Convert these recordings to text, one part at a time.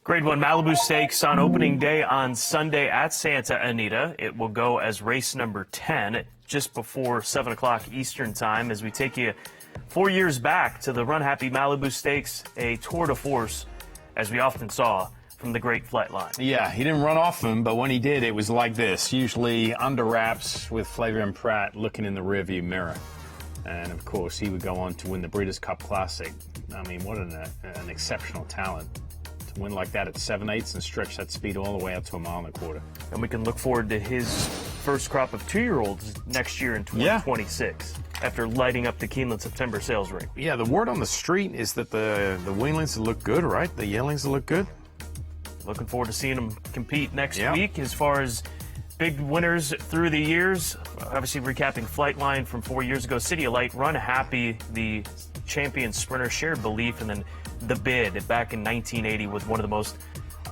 Grade 1 Malibu Stakes on opening day on Sunday at Santa Anita. It will go as race number 10 just before 7 o'clock Eastern time as we take you 4 years back to the Run Happy Malibu Stakes, a tour de force, as we often saw from the great Flightline. Yeah, he didn't run often, but when he did, it was like this, usually under wraps with Flavor and Pratt looking in the rearview mirror. And, of course, he would go on to win the Breeders' Cup Classic. I mean, what an exceptional talent. To win like that at 7/8 and stretch that speed all the way out to a mile and a quarter. And we can look forward to his first crop of 2-year-olds next year in 2026 after lighting up the Keeneland September sales ring. Yeah, the word on the street is that the weanlings look good, right? The yearlings look good. Looking forward to seeing him compete next week. As far as big winners through the years, obviously recapping Flightline from 4 years ago, City of Light, Run Happy, the champion sprinter, Shared Belief, and then The Bid back in 1980 with one of the most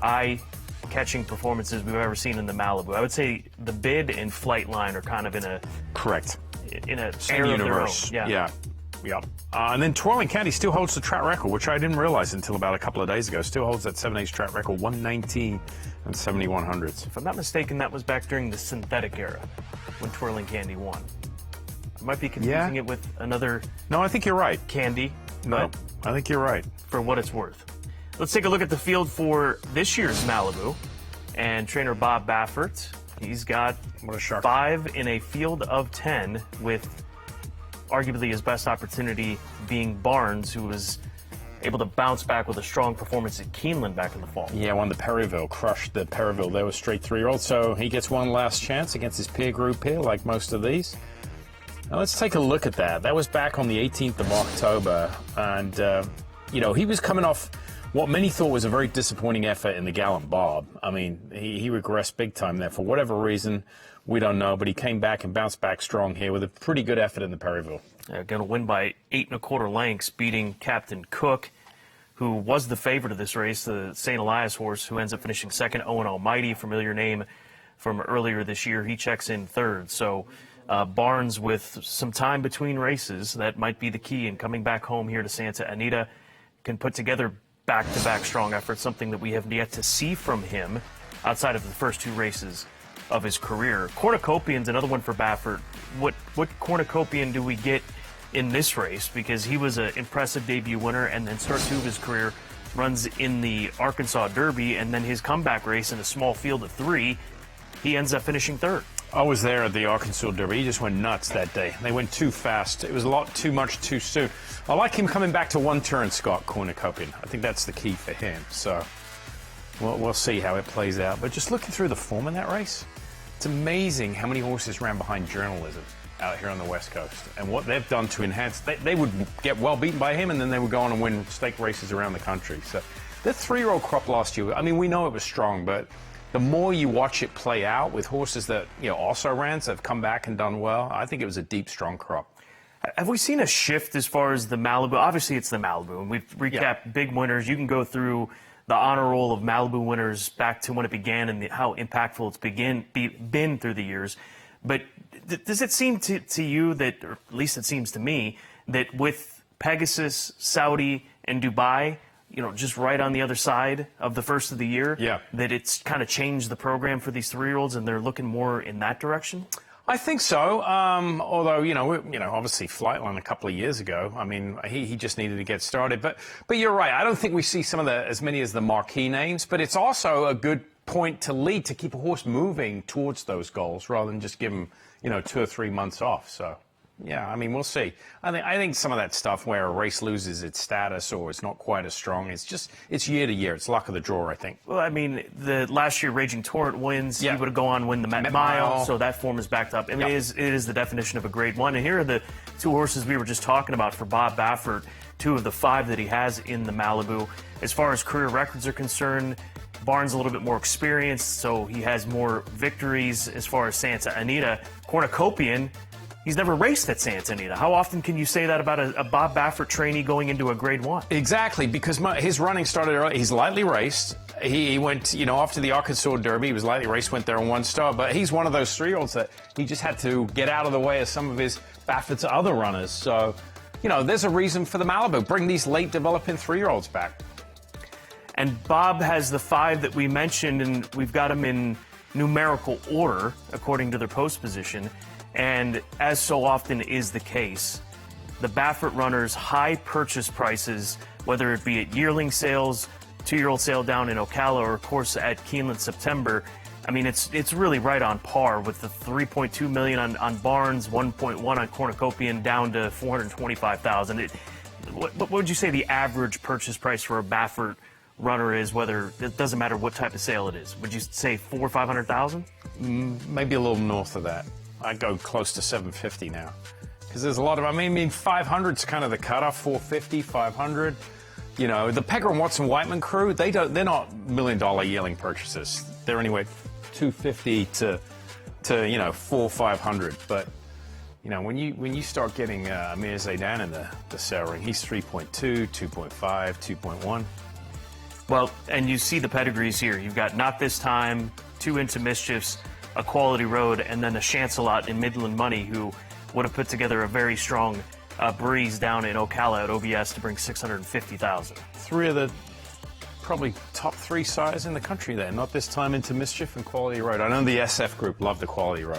eye-catching performances we've ever seen in the Malibu. I would say The Bid and Flightline are kind of in a same era universe. Of their own. Yeah. And then Twirling Candy still holds the track record, which I didn't realize until about a couple of days ago. Still holds that 7/8 track record, 119 and 71/100. If I'm not mistaken, that was back during the synthetic era when Twirling Candy won. I might be confusing it with another. No, I think you're right. Candy. No, I think you're right. For what it's worth. Let's take a look at the field for this year's Malibu. And trainer Bob Baffert, he's got 5 in a field of 10, with arguably his best opportunity being Barnes, who was able to bounce back with a strong performance at Keeneland back in the fall. Yeah, won the Perryville, crushed the Perryville. They were straight 3-year-olds, so he gets one last chance against his peer group here, like most of these. Now let's take a look at that. That was back on the 18th of October, and he was coming off what many thought was a very disappointing effort in the Gallant Bob. I mean, he regressed big time there for whatever reason. We don't know, but he came back and bounced back strong here with a pretty good effort in the Perryville. Going to win by 8 1/4 lengths, beating Captain Cook, who was the favorite of this race, the St. Elias horse, who ends up finishing second. Owen Almighty, familiar name from earlier this year, he checks in third. So Barnes, with some time between races, that might be the key in coming back home here to Santa Anita, can put together back-to-back strong efforts, something that we have yet to see from him outside of the first 2 races of his career. Cornucopian's another one for Baffert. What cornucopian do we get in this race? Because he was an impressive debut winner, and then start 2 of his career runs in the Arkansas Derby, and then his comeback race in a small field of 3, he ends up finishing third. I was there at the Arkansas Derby. He just went nuts that day. They went too fast. It was a lot too much too soon. I like him coming back to one turn, Scott Cornucopian. I think that's the key for him. So we'll see how it plays out. But just looking through the form in that race, it's amazing how many horses ran behind Journalism out here on the West Coast, and what they've done to enhance. They would get well beaten by him, and then they would go on and win stake races around the country. So the 3-year-old crop last year, I mean, we know it was strong, but the more you watch it play out with horses that also ran, so have come back and done well, I think it was a deep, strong crop. Have we seen a shift as far as the Malibu? Obviously, it's the Malibu, and we've recapped big winners. You can go through the honor roll of Malibu winners back to when it began and how impactful it's been through the years. But does it seem to you that, or at least it seems to me, that with Pegasus, Saudi, and Dubai, just right on the other side of the first of the year, that it's kind of changed the program for these 3-year-olds and they're looking more in that direction? I think so. Although, obviously Flightline a couple of years ago, I mean, he just needed to get started. But you're right. I don't think we see as many as the marquee names, but it's also a good point to lead to keep a horse moving towards those goals rather than just give him, 2 or 3 months off. So, yeah, I mean, we'll see. I think some of that stuff where a race loses its status or it's not quite as strong, it's year to year. It's luck of the draw, I think. Well, I mean, the last year Raging Torrent wins. He would go on and win the Met Mile, so that form is backed up. I mean, it is the definition of a grade 1. And here are the 2 horses we were just talking about for Bob Baffert, 2 of the 5 that he has in the Malibu. As far as career records are concerned, Barnes a little bit more experienced, so he has more victories. As far as Santa Anita, Cornucopian, he's never raced at Santa Anita. How often can you say that about a Bob Baffert trainee going into a grade 1? Exactly, because his running started early. He's lightly raced. He went, after the Arkansas Derby, he was lightly raced, went there on 1 star. But he's one of those 3-year-olds that he just had to get out of the way of some of his Baffert's other runners. So, there's a reason for the Malibu. Bring these late developing 3-year-olds back. And Bob has the 5 that we mentioned, and we've got them in numerical order according to their post position. And as so often is the case, the Baffert runners' high purchase prices, whether it be at yearling sales, 2-year-old sale down in Ocala, or of course at Keeneland September, I mean, it's really right on par with the $3.2 million on Barnes, $1.1 on Cornucopian, down to $425,000. What would you say the average purchase price for a Baffert runner is? Whether it doesn't matter what type of sale it is, would you say $400,000 or $500,000? Maybe a little north of that. I'd go close to $750 now, because there's a lot of. I mean, 500's kind of the cutoff. $450, $500. You know, the Pegger and Watson Whiteman crew, they're not $1 million yearling purchases. They're anyway $250 to $400, $500. But you know, when you start getting Amir Zaidan in the sale ring, he's 3.2, 2.5, 2.1. Well, and you see the pedigrees here. You've got Not This Time, 2 Into Mischiefs, a Quality Road, and then a Chancelot in Midland Money, who would have put together a very strong breeze down in Ocala at OBS to bring $650,000. 3 of the probably top 3 sires in the country there. Not This Time, Into Mischief, and Quality Road. I know the SF group loved the Quality Road.